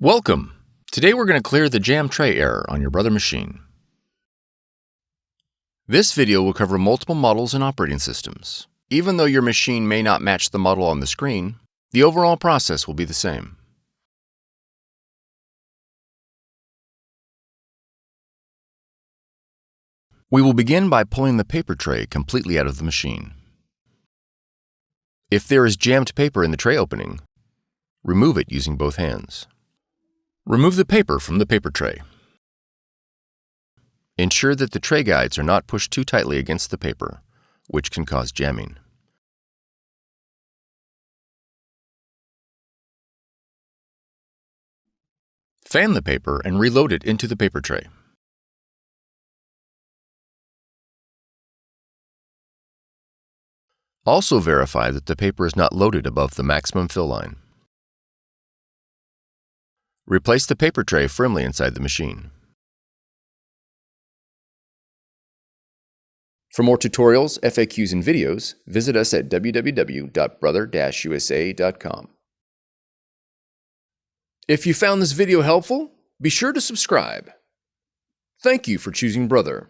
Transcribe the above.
Welcome! Today we're going to clear the jam tray error on your Brother machine. This video will cover multiple models and operating systems. Even though your machine may not match the model on the screen, the overall process will be the same. We will begin by pulling the paper tray completely out of the machine. If there is jammed paper in the tray opening, remove it using both hands. Remove the paper from the paper tray. Ensure that the tray guides are not pushed too tightly against the paper, which can cause jamming. Fan the paper and reload it into the paper tray. Also verify that the paper is not loaded above the maximum fill line. Replace the paper tray firmly inside the machine. For more tutorials, FAQs, and videos, visit us at www.brother-usa.com. If you found this video helpful, be sure to subscribe. Thank you for choosing Brother.